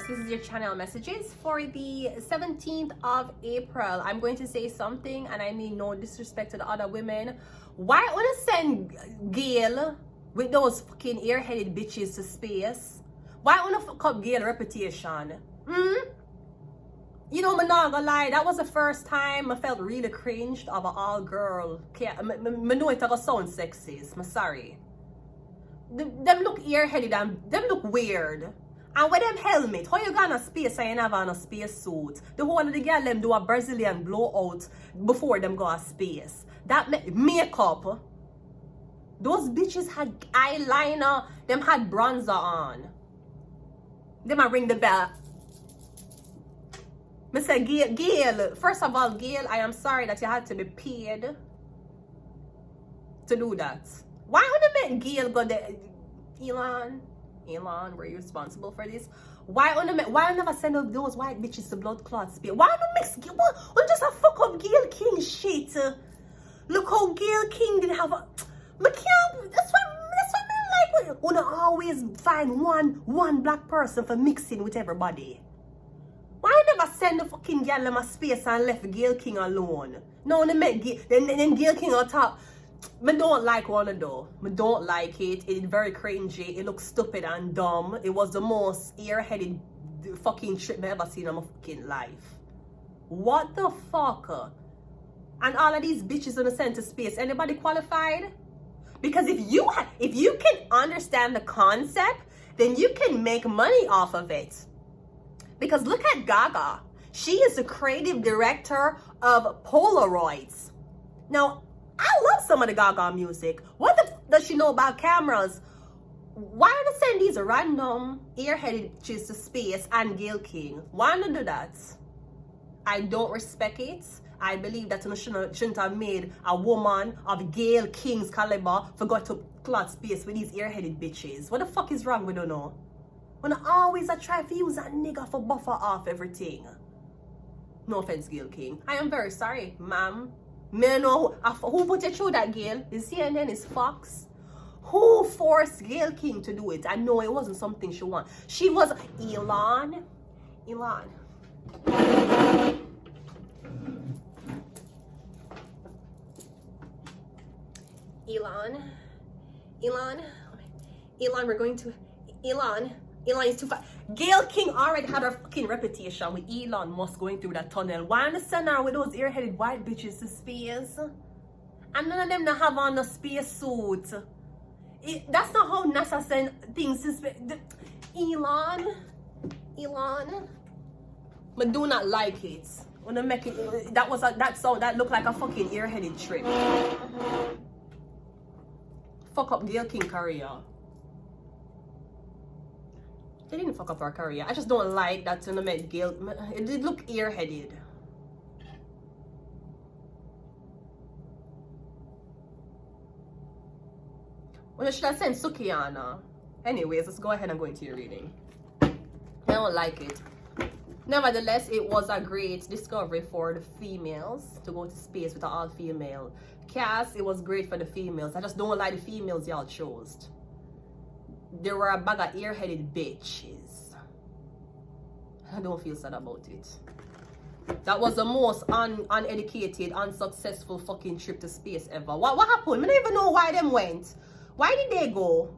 This is your channel messages for the 17th of April. I'm going to say something, and I mean no disrespect to the other women. Why would I send Gail with those fucking airheaded bitches to space? Why would I fuck up Gail reputation? You know, I'm not gonna lie, that was the first time I felt really cringed of an all girl. I know it gonna sound sexist, I'm sorry. Them look airheaded and them look weird. And with them helmet, how you gonna space and you never on a space suit? The whole of the girl them do a Brazilian blowout before them go to space. That makeup. Those bitches had eyeliner, them had bronzer on. Them a ring the bell. I say, Gail, first of all, Gail, I am sorry that you had to be paid to do that. Why would you make Gail go there? Elon, were you responsible for this? Why never send up those white bitches to blood clot space? Why not mix Gail? What just a fuck up Gail King shit? Look how Gail King didn't have a. That's why I like. Wanna always find one black person for mixing with everybody. Why you never send the fucking girl in my space and left Gail King alone? No, they met Gail, then Gail King on top. I don't like one of those. I don't like it. It's very cringy. It looks stupid and dumb. It was the most airheaded fucking trip I've ever seen in my fucking life. What the fuck? And all of these bitches in the center space. Anybody qualified? Because if you can understand the concept, then you can make money off of it. Because look at Gaga. She is the creative director of Polaroids. Now, I love some of the Gaga music. What does she know about cameras? Why are they sending these random airheaded bitches to space and Gail King? Why not do that? I don't respect it. I believe that you shouldn't have made a woman of Gail King's caliber for going to clot space with these airheaded bitches. What the fuck is wrong with you know? When I always try to use that nigga for buffer off everything. No offense, Gail King. I am very sorry, ma'am. Me know who put you through that, Gail? Is CNN, is Fox? Who forced Gail King to do it? I know it wasn't something she wanted. She was Elon. We're going to Elon is too far. Gail King already had her fucking reputation with Elon Musk going through that tunnel. Why on the send her with those airheaded white bitches to space? And none of them not have on a space suit. That's not how NASA send things to space. Elon. But do not like it. When I make it, that looked like a fucking airheaded trip. Fuck up Gail King career. They didn't fuck up her career. I just don't like that when I met Gail. It did look airheaded. Well, you should have sent Sukiana. Anyways, let's go ahead and go into your reading. I don't like it. Nevertheless, it was a great discovery for the females to go to space with an all-female cast. It was great for the females. I just don't like the females y'all chose. There were a bag of airheaded bitches. I don't feel sad about it. That was the most uneducated, unsuccessful fucking trip to space ever. What happened? I don't even know why them went. Why did they go?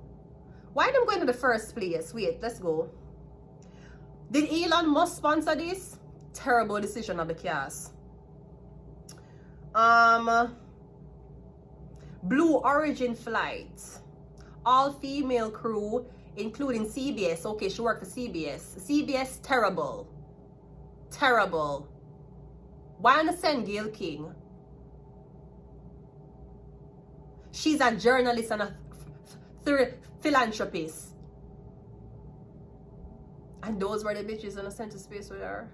Why them going to the first place? Wait, let's go. Did Elon Musk sponsor this? Terrible decision of the cast. Blue Origin flight. All female crew, including CBS. Okay, she worked for CBS. CBS, terrible. Terrible. Why not send Gail King? She's a journalist and a philanthropist. And those were the bitches in the center space with her.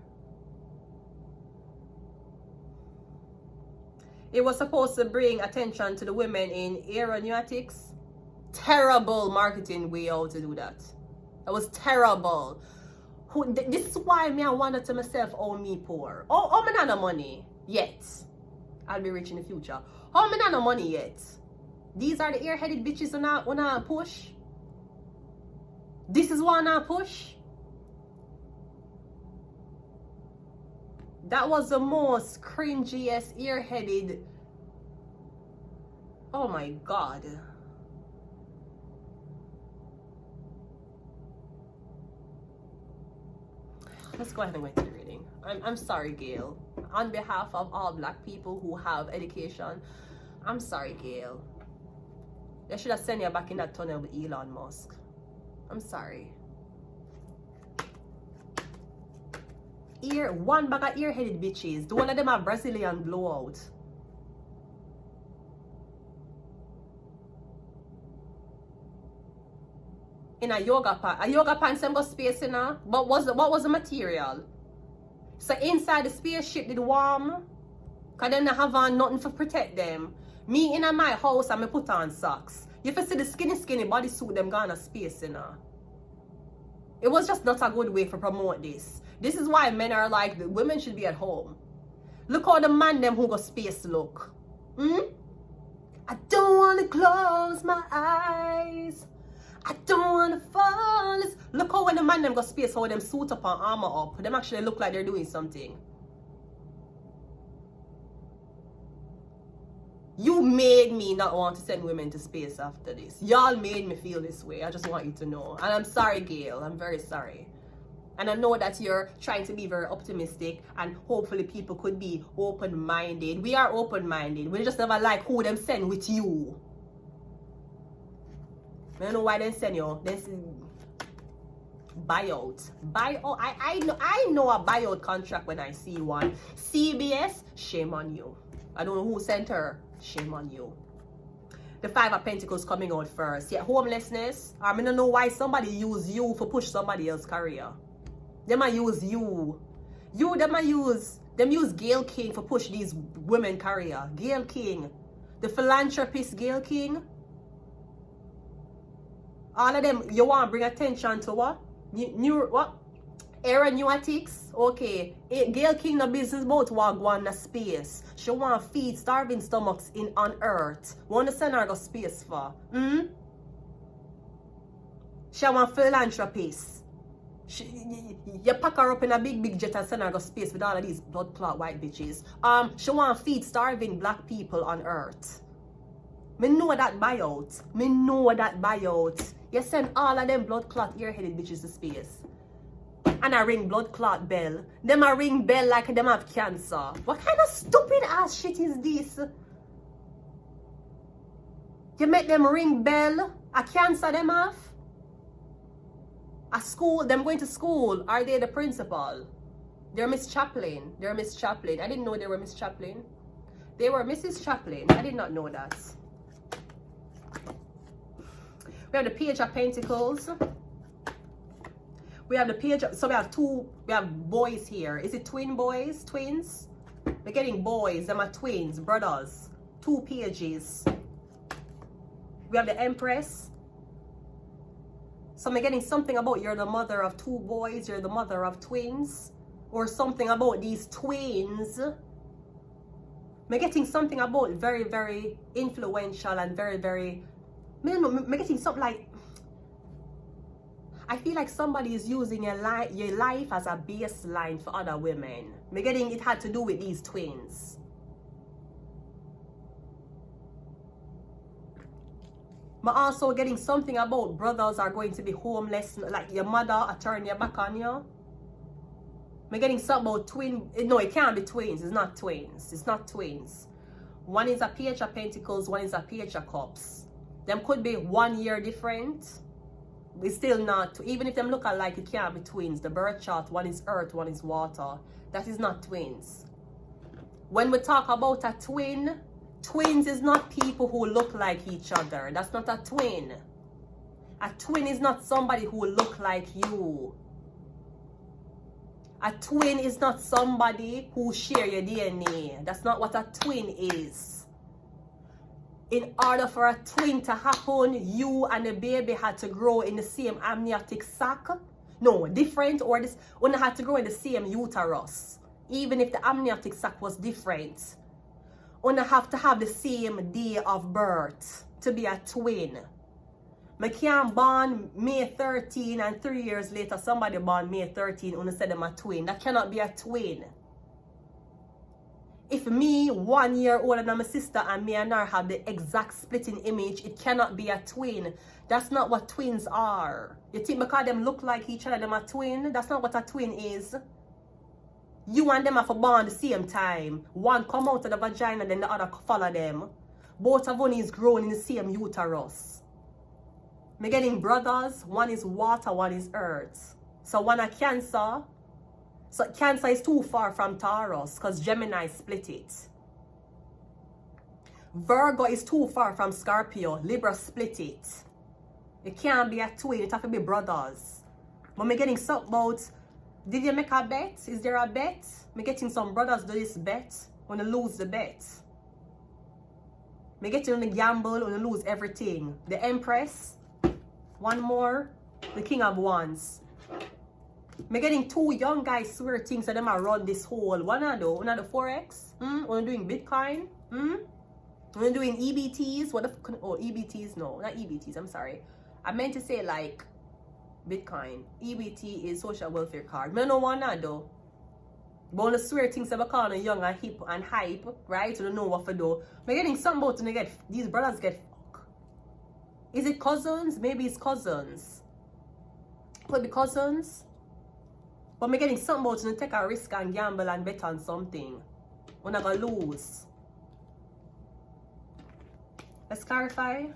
It was supposed to bring attention to the women in aeronautics. Terrible marketing way how to do that. That was terrible. This is why I wanted to myself, oh me poor. Oh me not no money yet. I'll be rich in the future. Oh me not no money yet. These are the airheaded bitches when I push. This is what I push. That was the most cringiest, ear-headed. Oh my God. Let's go ahead and go into the reading. I'm sorry, Gail. On behalf of all black people who have education, I'm sorry, Gail. They should have sent you back in that tunnel with Elon Musk. I'm sorry. One bag of ear-headed bitches. The one of them are Brazilian blowout. In a yoga pants them go space in a, but what was the material? So inside the spaceship did warm, cause them not have on nothing to protect them. Me in my house and me put on socks. You can see the skinny bodysuit them gone a space in a. It was just not a good way to promote this. This is why men are like, the women should be at home. Look how the man them who go space look. I don't want to close my eyes. I don't want to fall. Look how when the man them go space, how them suit up and armor up. Them actually look like they're doing something. You made me not want to send women to space after this. Y'all made me feel this way. I just want you to know. And I'm sorry, Gail. I'm very sorry. And I know that you're trying to be very optimistic and hopefully people could be open-minded. We are open-minded. We just never like who them send with you. I don't know why they send you. They buyout. Buyout. I know a buyout contract when I see one. CBS, shame on you. I don't know who sent her. Shame on you. The Five of Pentacles coming out first. Yeah, homelessness. I don't know why somebody use you for push somebody else's career. Them a use you. Them use Gail King for push these women career. Gail King. The philanthropist Gail King. All of them, you want to bring attention to what? What? Aeronautics? Okay. Gail King no business about want go on space. She want to feed starving stomachs on Earth. Want to send her go space for? She want philanthropist. You pack her up in a big jet and send her go space with all of these blood clot white bitches. She want to feed starving black people on Earth. Me know that buyout. You send all of them blood clot ear-headed bitches to space. And I ring blood clot bell. Them a ring bell like them have cancer. What kind of stupid ass shit is this? You make them ring bell? A cancer them have? A school, them going to school. Are they the principal? They're Miss Chaplin. I didn't know they were Miss Chaplin. They were Mrs. Chaplin. I did not know that. We have the Page of Pentacles. We have the Page of, so we have boys here. Is it twin boys? Twins? We're getting boys. Them are twins, brothers. 2 pages. We have the Empress. So I'm getting something about you're the mother of 2 boys, you're the mother of twins, or something about these twins. I'm getting something about very, very influential and very, very, I'm getting something like, I feel like somebody is using your life as a baseline for other women. I'm getting it had to do with these twins. I'm also getting something about brothers are going to be homeless, like your mother turn your back on you. I'm getting something about twin. No, it can't be twins. It's not twins. One is a Page of Pentacles, one is a Page of Cups. Them could be 1 year different. It's still not. Even if them look alike, it can't be twins. The birth chart, one is earth, one is water. That is not twins. When we talk about a twin, twins is not people who look like each other. That's not a twin. A twin is not somebody who look like you. A twin is not somebody who share your DNA. That's not what a twin is. In order for a twin to happen, you and the baby had to grow in the same amniotic sac. No, different, or this one had to grow in the same uterus. Even if the amniotic sac was different. One have to have the same day of birth to be a twin. I can't born May 13 and 3 years later somebody born May 13 and said them a twin. That cannot be a twin. If me, 1 year older than my sister, and me and her have the exact splitting image, it cannot be a twin. That's not what twins are. You think because them look like each other, them a twin? That's not what a twin is. You and them are for born the same time. One come out of the vagina, then the other follow them. Both of them is grown in the same uterus. Me getting brothers, one is water, one is earth. So one a Cancer. So Cancer is too far from Taurus because Gemini split it. Virgo is too far from Scorpio. Libra split it. It can't be a twin, it have to be brothers. But me getting something about, did you make a bet? Is there a bet? Me getting some brothers do this bet. Wanna lose the bet. Me getting on the gamble, wanna lose everything. The Empress. One more. The King of Wands. Me getting two young guys swear things so them are run this whole. One of the Forex. One doing Bitcoin. One doing EBTs. What the EBTs? No, not EBTs. I'm sorry. I meant to say like Bitcoin. EBT is social welfare card. Me no one though. But when I swear things that I call young and hip and hype, right? You don't know what to do. Me getting something about to get these brothers get fuck. Is it cousins? Maybe it's cousins. Could be cousins. But me getting something about to take a risk and gamble and bet on something. We're not gonna lose. Let's clarify.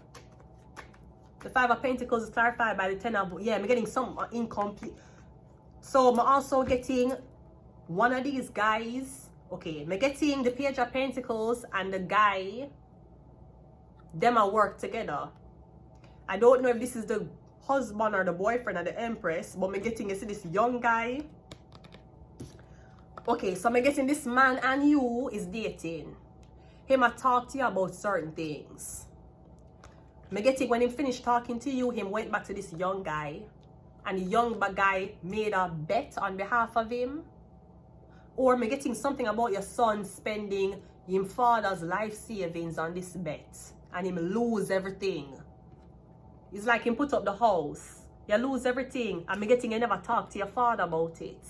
The 5 of Pentacles is clarified by the 10 of... Yeah, I'm getting some incomplete. So, I'm also getting one of these guys. Okay, I'm getting the Page of Pentacles and the guy. Them are work together. I don't know if this is the husband or the boyfriend of the Empress. But I'm getting, you see this young guy. Okay, so I'm getting this man and you is dating. Him a talk to you about certain things. Me getting when him finished talking to you, him went back to this young guy. And the young guy made a bet on behalf of him. Or me getting something about your son spending him father's life savings on this bet. And him lose everything. It's like him put up the house. You lose everything. And me getting you never talk to your father about it.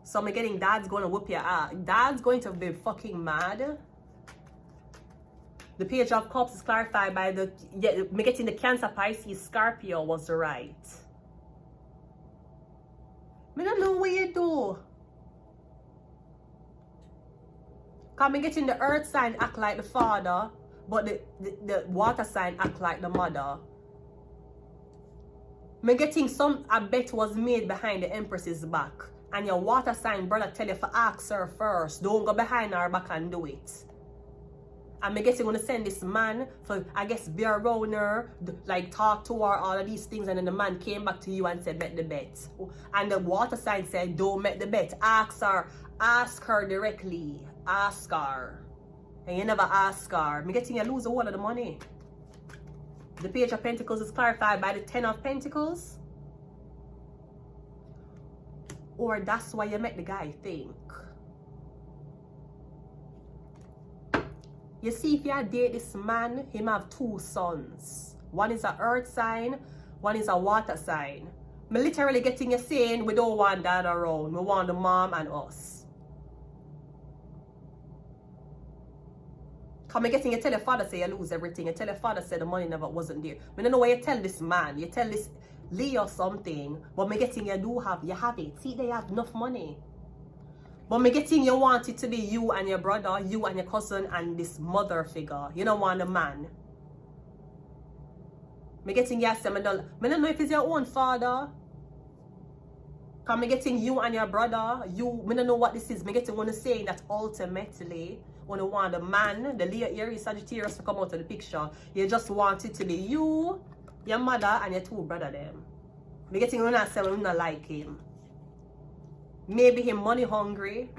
So me getting dad's going to whoop your ass. Dad's going to be fucking mad. The Page of Cups is clarified by the... Yeah, me getting the Cancer, Pisces, Scorpio was the right. Me don't know what you do. Because me getting the earth sign act like the father. But the water sign act like the mother. Me getting a bet was made behind the Empress's back. And your water sign brother tell you to ask her first. Don't go behind her back and do it. And I guess you're gonna send this man for, I guess, be around her, like talk to her, all of these things, and then the man came back to you and said, bet the bet. And the water sign said, don't bet the bet. Ask her directly. Ask her. And you never ask her. I'm getting you lose all of the money. The Page of Pentacles is clarified by the 10 of Pentacles. Or that's why you make the guy think. You see, if you date this man, him have 2 sons. One is an earth sign, one is a water sign. I'm literally getting you saying we don't want dad around. We want the mom and us. Come and getting you tell your father say you lose everything. You tell your father say the money never wasn't there. I don't know why you tell this man. You tell this Leo something. But me getting you have it. See, they have enough money. But me getting you want it to be you and your brother, you and your cousin, and this mother figure. You don't want a man. Me getting you say, me don't know if it's your own father. Cause me getting you and your brother, me don't know what this is. Me getting one saying that ultimately, when you want the man, the Leo, Aries, Sagittarius to come out of the picture, you just want it to be you, your mother, and your 2 brother them. Me getting one say we not like him. Maybe him money hungry.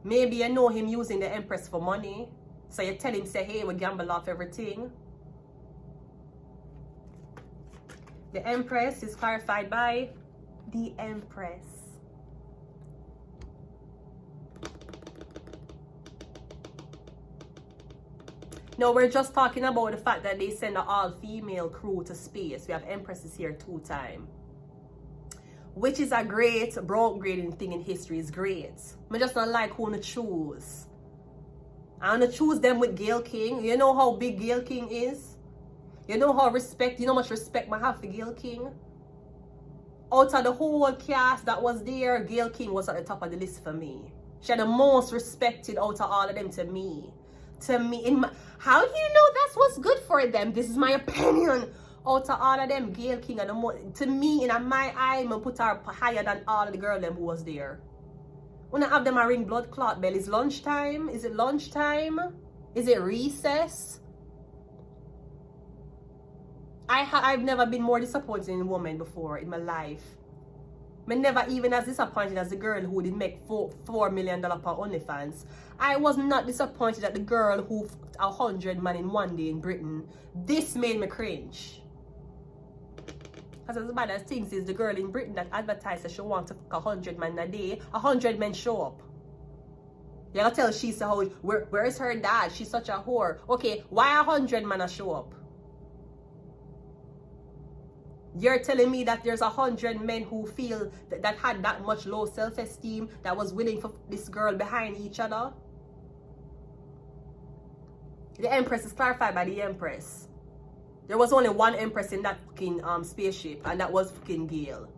Maybe you know him using the Empress for money. So you tell him, say, hey, we gamble off everything. The Empress is clarified by the Empress. Now we're just talking about the fact that they send an all-female crew to space. We have Empresses here 2 times. which is a great broad-grading thing in history. Is great. I just don't like who to choose. I want to choose them with Gayle King. You know how big Gayle King is? You know how much respect I have for Gayle King? Out of the whole cast that was there, Gayle King was at the top of the list for me. She had the most respected out of all of them to me. How do you know that's what's good for them? This is my opinion. Out of all of them, Gayle King, and the most, to me, in my eye, I put her higher than all of the girls them who was there. When I have them a ring blood clot bell, is lunchtime? Is it lunchtime? Is it recess? I've never been more disappointed in a woman before in my life. I never even as disappointed as the girl who did make $4 million per OnlyFans. I was not disappointed at the girl who fucked 100 men in one day in Britain. This made me cringe. Because as bad as things is, the girl in Britain that advertised that she wants to fuck 100 men a day, 100 men show up. You gotta tell she said, oh, where is her dad? She's such a whore. Okay, why 100 men show up? You're telling me that there's 100 men who feel that had that much low self-esteem that was willing for this girl behind each other? The Empress is clarified by the Empress. There was only one Empress in that fucking spaceship, and that was fucking Gayle.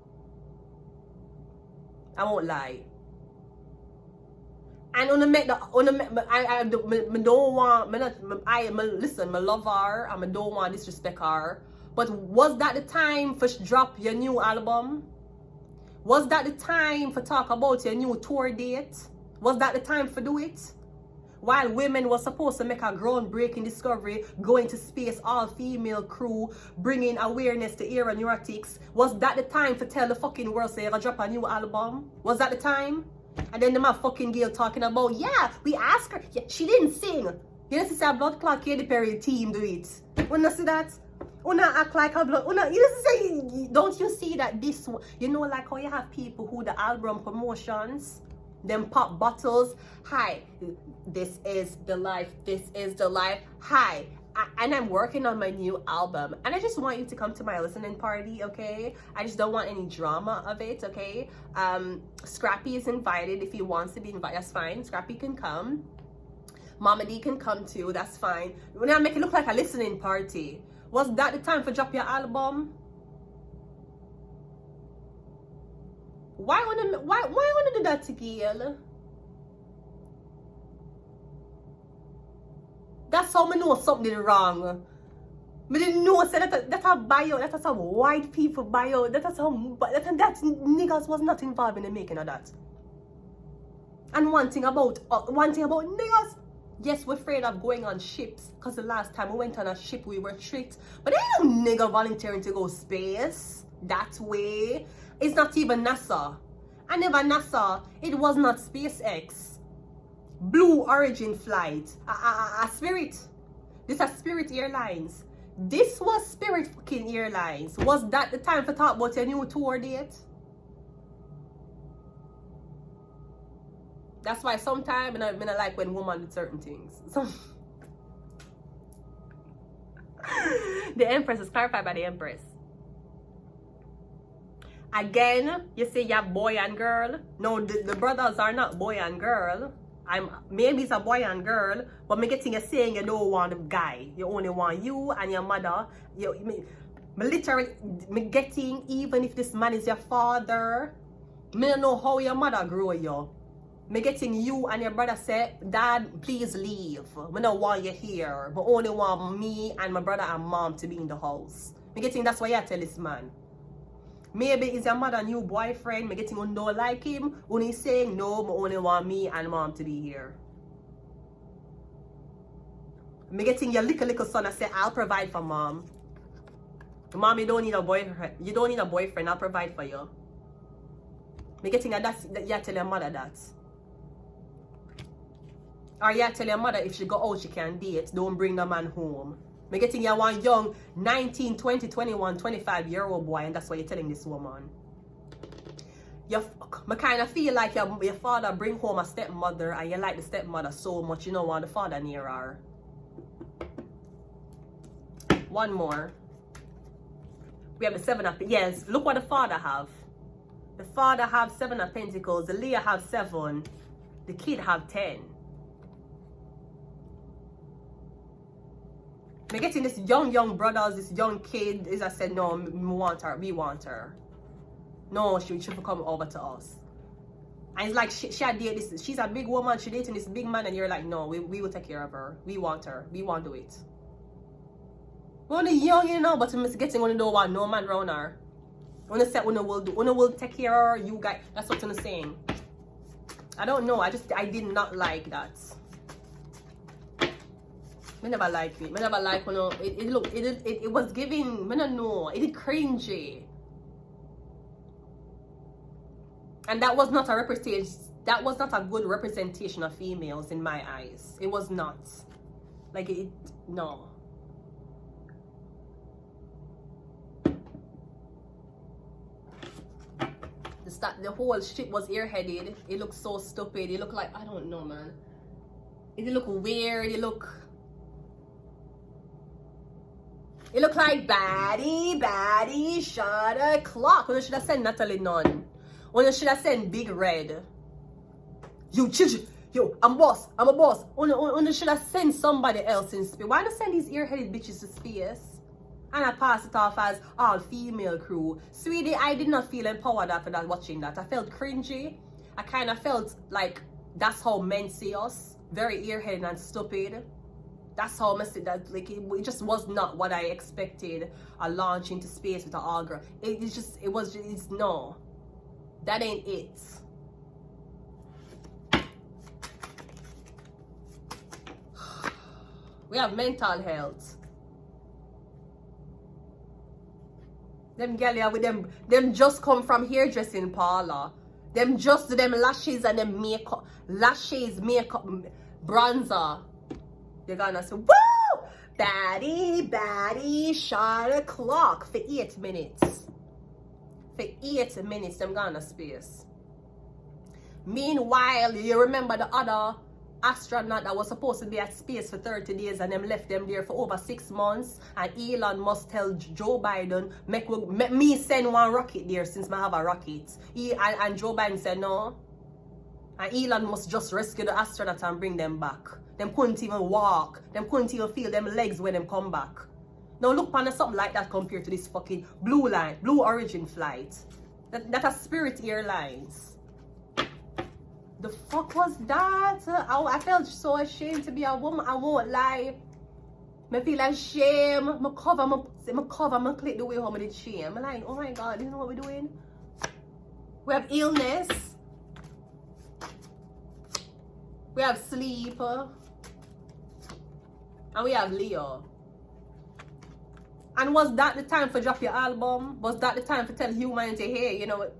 I won't lie. And listen, I love her, and I don't want to disrespect her. But was that the time for drop your new album? Was that the time for talk about your new tour date? Was that the time for do it? While women were supposed to make a groundbreaking discovery, going to space, all-female crew, bringing awareness to aeronautics, was that the time for tell the fucking world say you're gonna drop a new album? Was that the time? And then them have fucking Gayle talking about, yeah, we asked her, yeah, she didn't sing. You know, see a blood clot Katy Perry team do it. When you see that? Una act like a blood. Una, you say, don't you see that this, you know, like how you have people who the album promotions, them pop bottles. Hi, this is the life. This is the life. Hi, and I'm working on my new album, and I just want you to come to my listening party, okay? I just don't want any drama of it, okay? Scrappy is invited. If he wants to be invited, that's fine. Scrappy can come. Mama D can come too. That's fine. We're not making it look like a listening party. Was that the time for drop your album? Why wanna do that to Gayle? That's how I know something wrong. I didn't know that a bio, that some white people bio, that niggas was not involved in the making of that. And one thing about niggas. Yes, we're afraid of going on ships, because the last time we went on a ship we were tricked. But ain't no nigga volunteering to go space that way. It's not even NASA. I never NASA. It was not SpaceX. Blue Origin flight. A Spirit. This is Spirit Airlines. This was Spirit fucking Airlines. Was that the time for talk about your new tour date? That's why sometimes I like when women do certain things. So the Empress is clarified by the Empress. Again, you say you have boy and girl. No, the brothers are not boy and girl. Maybe it's a boy and girl, but me getting you saying you don't want a guy. You only want you and your mother. Me getting, even if this man is your father, me don't know how your mother grew you. Me getting you and your brother say, Dad, please leave. Me don't want you here. But only want me and my brother and mom to be in the house. Me getting that's why I tell this man. Maybe it's your mother new boyfriend. Me getting you don't like him. Only saying no, me only want me and mom to be here. Me getting your little son. I say I'll provide for mom. Mom, you don't need a boyfriend. You don't need a boyfriend. I'll provide for you. Me getting that you tell your mother that. Or you tell your mother if she go out she can date, don't bring the man home. Me getting you one young 19, 20, 21, 25-year-old boy, and that's what you're telling this woman. Me kind of feel like your father bring home a stepmother and you like the stepmother so much you don't want the father near her. One more. We have the 7 of, yes, look what the father have. The father have 7 of Pentacles. The Leah have 7. The kid have 10. We're getting this young brothers, this young kid. As I said, no, we want her. No, she should come over to us. And it's like she date this. She's a big woman. She dating this big man, and you're like, no, we will take care of her. We want her. We want to do it. We're only young, you know, but we're getting on the door want no man around her. When I said, when will take care of her, you guys. That's what I'm saying. I don't know. I did not like that. I never like it. I never like when it was giving. I don't know. It did cringy. And that was not a representation. That was not a good representation of females in my eyes. It was not. Like it. No. The whole shit was airheaded. It looked so stupid. It looked like, I don't know, man. It looked weird. It looked like baddie, shot a clock. When I should have said Natalie none. When I should have said Big Red. Yo, I'm a boss. When I should have sent somebody else in space. Why not send these airheaded bitches to space? And I pass it off as all female crew. Sweetie, I did not feel empowered after that, watching that. I felt cringy. I kind of felt like that's how men see us. Very airheaded and stupid. That's how I see that. Like, it just was not what I expected. A launch into space with an all girl. It's no. That ain't it. We have mental health. Them gal with them just come from hairdressing parlor. Them just do them lashes and them makeup, bronzer. They're gonna say, woo! Baddie, shot a clock for 8 minutes. For 8 minutes, them gonna space. Meanwhile, you remember the other astronaut that was supposed to be at space for 30 days and them left them there for over 6 months, and Elon must tell Joe Biden, make me send one rocket there since I have a rocket. And Joe Biden said no. And Elon must just rescue the astronaut and bring them back. Them couldn't even walk. Them couldn't even feel them legs when them come back. Now look upon something like that compared to this fucking Blue Origin flight. That are Spirit Airlines. The fuck was that? I felt so ashamed to be a woman. I won't lie. I feel ashamed. I cover, click the way home I did shame. I'm like, oh my God, you know what we're doing? We have illness. We have sleep. And we have Leo. And was that the time for drop your album? Was that the time for tell humanity, hey, you know what?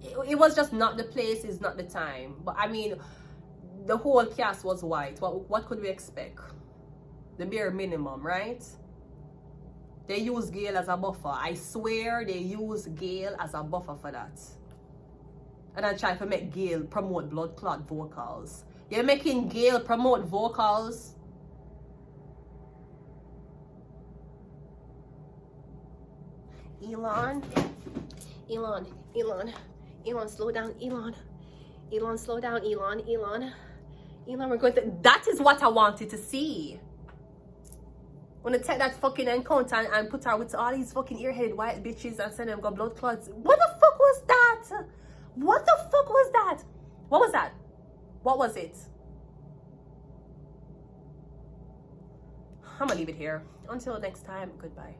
It was just not the place, it's not the time. But I mean, the whole cast was white. What could we expect? The bare minimum, right? They use Gail as a buffer. I swear they use Gail as a buffer for that. And I try to make Gail promote blood clot vocals. You're making Gail promote vocals. Elon, slow down, Elon, slow down, Elon, we're going to, that is what I wanted to see. I want to take that fucking encounter and put her with all these fucking earheaded white bitches and send them got blood clots. What the fuck was that? What the fuck was that? What was that? What was it? I'm gonna leave it here. Until next time, goodbye.